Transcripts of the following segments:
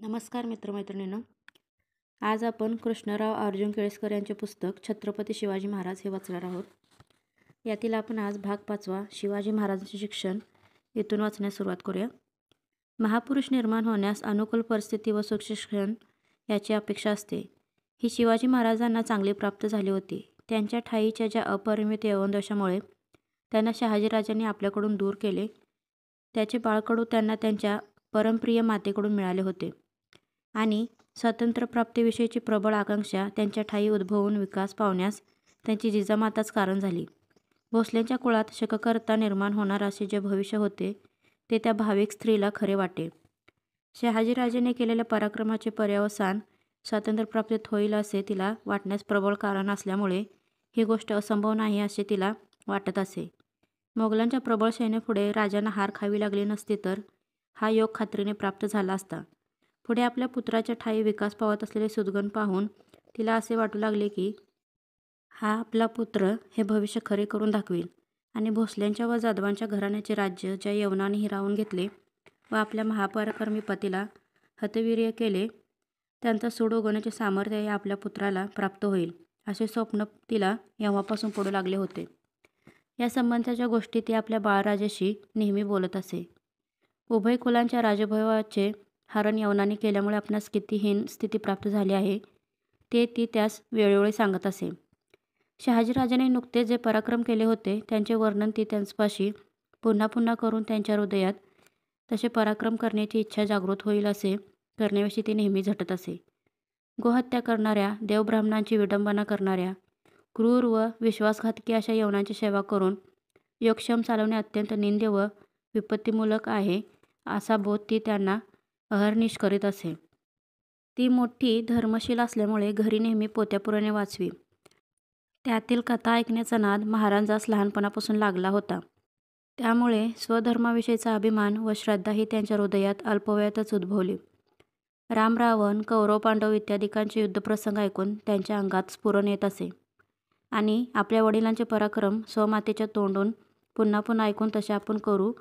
नमस्कार मित्रमैत्रिणींनो. आज आपण कृष्णराव अर्जुन केळकर यांचे पुस्तक छत्रपती शिवाजी महाराज हे वाचणार आहोत. यातील आपण आज भाग 5 शिवाजी महाराजांचे शिक्षण इथून वाचण्यास सुरुवात करूया. महापुरुष निर्माण होण्यास अनुकूल परिस्थिती व सुशिक्षण याची अपेक्षा असते. ही शिवाजी महाराजांना चांगली प्राप्त झाली होती. त्यांच्या ठाईच्या ज्या अपरिमित यवनदोषामुळे त्यांना शहाजीराजांनी आपल्याकडून दूर केले, त्याचे बाळकडू त्यांना त्यांच्या परमप्रिय मातेकडून मिळाले होते आणि स्वातंत्र्यप्राप्तीविषयीची प्रबळ आकांक्षा त्यांच्या ठाई उद्भवून विकास पावण्यास त्यांची जिजामाताच कारण झाली. भोसलेंच्या कुळात शककर्ता निर्माण होणार असे जे भविष्य होते ते त्या भाविक स्त्रीला खरे वाटे. शहाजीराजेने केलेल्या पराक्रमाचे पर्यवसान स्वातंत्र्यप्राप्तीत होईल असे तिला वाटण्यास प्रबळ कारण असल्यामुळे ही गोष्ट असंभव नाही असे तिला वाटत असे. मोगलांच्या प्रबळ सैन्यापुढे राजांना हार खावी लागली नसती तर हा योग खात्रीने प्राप्त झाला असता. पुढे आपल्या पुत्राच्या ठाई विकास पावत असलेले सुदगण पाहून तिला असे वाटू लागले की हा आपला पुत्र हे भविष्य खरे करून दाखवील आणि भोसल्यांच्या व जाधवांच्या घराण्याचे राज्य ज्या यवनाने हिरावून घेतले व आपल्या महापराक्रमी पतीला हतवीर्य केले, त्यांचा सूड उगवण्याचे सामर्थ्य या आपल्या पुत्राला प्राप्त होईल असे स्वप्न तिला येव्हापासून पडू लागले होते. या संबंधाच्या गोष्टी ती आपल्या बाळराजाशी नेहमी बोलत असे. उभय कुलांच्या राजवैभवाचे हरण यवनाने केल्यामुळे आपणास किती हीन स्थिती प्राप्त झाली आहे ते ती त्यास वेळोवेळी सांगत असे. शहाजीराजाने नुकतेच जे पराक्रम केले होते त्यांचे वर्णन ती त्यांच्यापाशी पुन्हा पुन्हा करून त्यांच्या हृदयात तसे पराक्रम करण्याची इच्छा जागृत होईल असे करण्याविषयी ती नेहमी झटत असे. गोहत्या करणाऱ्या, देवब्राह्मणांची विडंबना करणाऱ्या, क्रूर व विश्वासघातकी अशा यवनांची सेवा करून योगक्षेम चालवणे अत्यंत निंद्य व विपत्तीमूलक आहे असा बोध ती त्यांना अहर्निश करीत असे. ती मोठी धर्मशील असल्यामुळे घरी नेहमी पोत्यापुराणे वाचवी. त्यातील कथा ऐकण्याचा नाद महाराजांस लहानपणापासून लागला होता. त्यामुळे स्वधर्माविषयीचा अभिमान व श्रद्धा ही त्यांच्या हृदयात अल्पवयातच उद्भवली. राम रावण, कौरव पांडव इत्यादिकांचे युद्धप्रसंग ऐकून त्यांच्या अंगात स्फुरण येत असे आणि आपल्या वडिलांचे पराक्रम स्वमातेच्या तोंडून पुन्हा पुन्हा ऐकून तसे आपण करू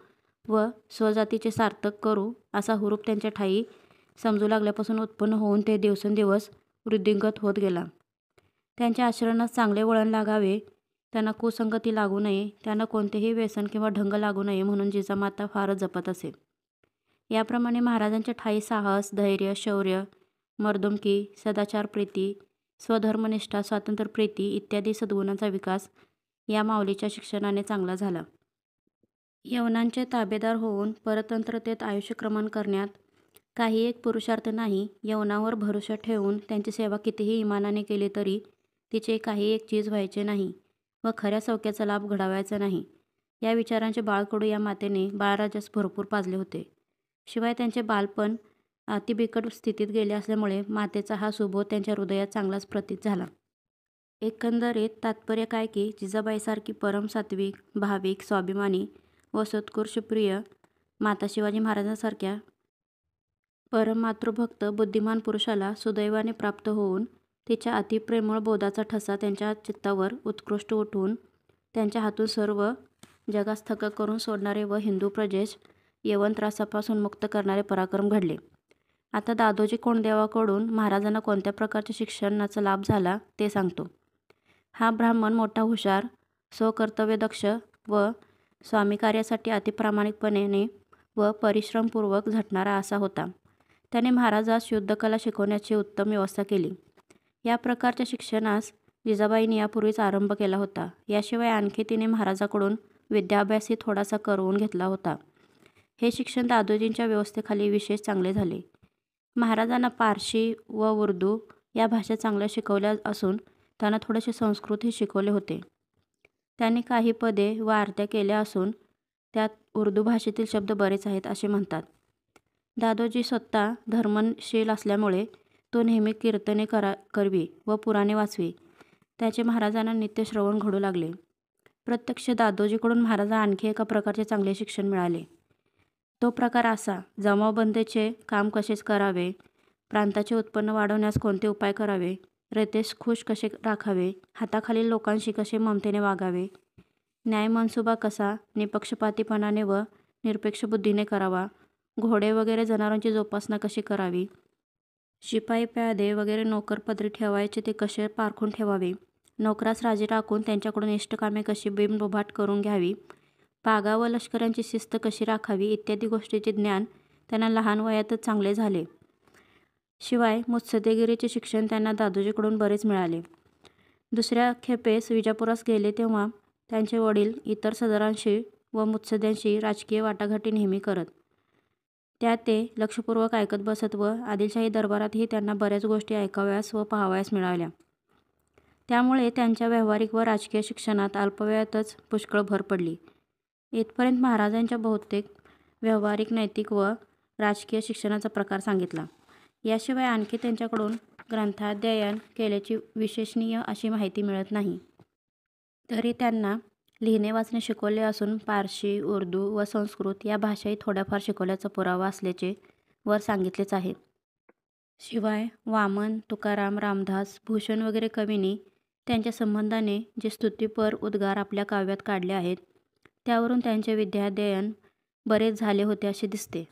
व स्वजातीचे सार्थक करू असा हुरूप त्यांच्या ठाई समजू लागल्यापासून उत्पन्न होऊन ते दिवसेंदिवस वृद्धिंगत होत गेला. त्यांच्या आचरणास चांगले वळण लागावे, त्यांना कुसंगती लागू नये, त्यांना कोणतेही व्यसन किंवा ढंग लागू नये म्हणून जिजामाता फारच जपत असे. याप्रमाणे महाराजांच्या ठाई साहस, धैर्य, शौर्य, मर्दुमकी, सदाचारप्रीती, स्वधर्मनिष्ठा, स्वातंत्र्यप्रीती इत्यादी सद्गुणांचा विकास या माऊलीच्या शिक्षणाने चांगला झाला. यवनांचे ताबेदार होऊन परतंत्रतेत आयुष्यक्रमण करण्यात काही एक पुरुषार्थ नाही. यवनावर भरोसा ठेवून त्यांची सेवा कितीही इमानाने केली तरी तिचे काही एक चीज व्हायचे नाही व खऱ्या सौख्याचा लाभ घडावायचा नाही या विचारांचे बाळकडू या मातेने बाळराजास भरपूर पाजले होते. शिवाय त्यांचे बालपण अतिबिकट स्थितीत गेले असल्यामुळे मातेचा हा सुबोध त्यांच्या हृदयात चांगलाच प्रतीत झाला. एकंदरीत तात्पर्य काय की जिजाबाईसारखी परम सात्विक, भाविक, स्वाभिमानी व सत्पुरुषप्रिय माता शिवाजी महाराजांसारख्या परम मातृभक्त बुद्धिमान पुरुषाला सुदैवाने प्राप्त होऊन तिच्या अतिप्रेमळ बोधाचा ठसा त्यांच्या चित्तावर उत्कृष्ट उठवून त्यांच्या हातून सर्व जगास थक्क करून सोडणारे व हिंदू प्रजेस यवन त्रासापासून मुक्त करणारे पराक्रम घडले. आता दादोजी कोंडदेवाकडून महाराजांना कोणत्या प्रकारच्या शिक्षणाचा लाभ झाला ते सांगतो. हा ब्राह्मण मोठा हुशार, स्वकर्तव्यदक्ष व स्वामीकार्यासाठी अतिप्रामाणिकपणे व परिश्रमपूर्वक झटणारा असा होता. त्याने महाराजास युद्धकला शिकवण्याची उत्तम व्यवस्था केली. या प्रकारच्या शिक्षणास जिजाबाईंनी यापूर्वीच आरंभ केला होता. याशिवाय आणखी तिने महाराजाकडून विद्याभ्यासही थोडासा करवून घेतला होता. हे शिक्षण दादोजींच्या व्यवस्थेखाली विशेष चांगले झाले. महाराजांना पारशी व उर्दू या भाषा चांगल्या शिकवल्या असून त्यांना थोडेसे संस्कृतही शिकवले होते. त्यांनी काही पदे व आरत्या केल्या असून त्यात उर्दू भाषेतील शब्द बरेच आहेत असे म्हणतात. दादोजी स्वतः धर्मशील असल्यामुळे तो नेहमी कीर्तने करवी व पुराणे वाचवी. त्याचे महाराजांना नित्य श्रवण घडू लागले. प्रत्यक्ष दादोजीकडून महाराजांना आणखी एका प्रकारचे चांगले शिक्षण मिळाले. तो प्रकार असा: जमावबंदीचे काम कसे करावे, प्रांताचे उत्पन्न वाढवण्यास कोणते उपाय करावे, रयतेस खुश कसे राखावे, हाताखालील लोकांशी कसे ममतेने वागावे, न्यायमनसुबा कसा निपक्षपातीपणाने व निरपेक्ष बुद्धीने करावा, घोडे वगैरे जनावरांची जोपासना कशी करावी, शिपाई प्यादे वगैरे नोकरपदरी ठेवायचे ते कसे पारखून ठेवावे, नोकरास राजी राखून त्यांच्याकडून इष्टकामे कशी बिनबोभाट करून घ्यावी, पागा व लष्करांची शिस्त कशी राखावी इत्यादी गोष्टीचे ज्ञान त्यांना लहान वयातच चांगले झाले. शिवाय मुत्सद्देगिरीचे शिक्षण त्यांना दादोजीकडून बरेच मिळाले. दुसऱ्या खेपेस विजापुरास गेले तेव्हा त्यांचे वडील इतर सरदारांशी व मुत्सद्द्यांशी राजकीय वाटाघाटी नेहमी करत. त्या ते लक्षपूर्वक ऐकत बसत व आदिलशाही दरबारातही त्यांना बऱ्याच गोष्टी ऐकावयास व पाहावयास मिळाल्या. त्यामुळे त्यांच्या व्यावहारिक व राजकीय शिक्षणात अल्पवयातच पुष्कळ भर पडली. इथपर्यंत महाराजांच्या बहुतेक व्यावहारिक, नैतिक व राजकीय शिक्षणाचा प्रकार सांगितला. याशिवाय आणखी त्यांच्याकडून ग्रंथाध्ययन केल्याची विशेषणीय अशी माहिती मिळत नाही. तरी त्यांना लिहिणे वाचणे शिकवले असून पारशी, उर्दू व संस्कृत या भाषाही थोड्याफार शिकवल्याचा पुरावा असल्याचे वर सांगितलेच आहे. शिवाय वामन, तुकाराम, रामदास, भूषण वगैरे कवींनी त्यांच्या संबंधाने जे स्तुतिपर उद्गार आपल्या काव्यात काढले आहेत त्यावरून त्यांचे विद्याध्ययन बरेच झाले होते असे दिसते.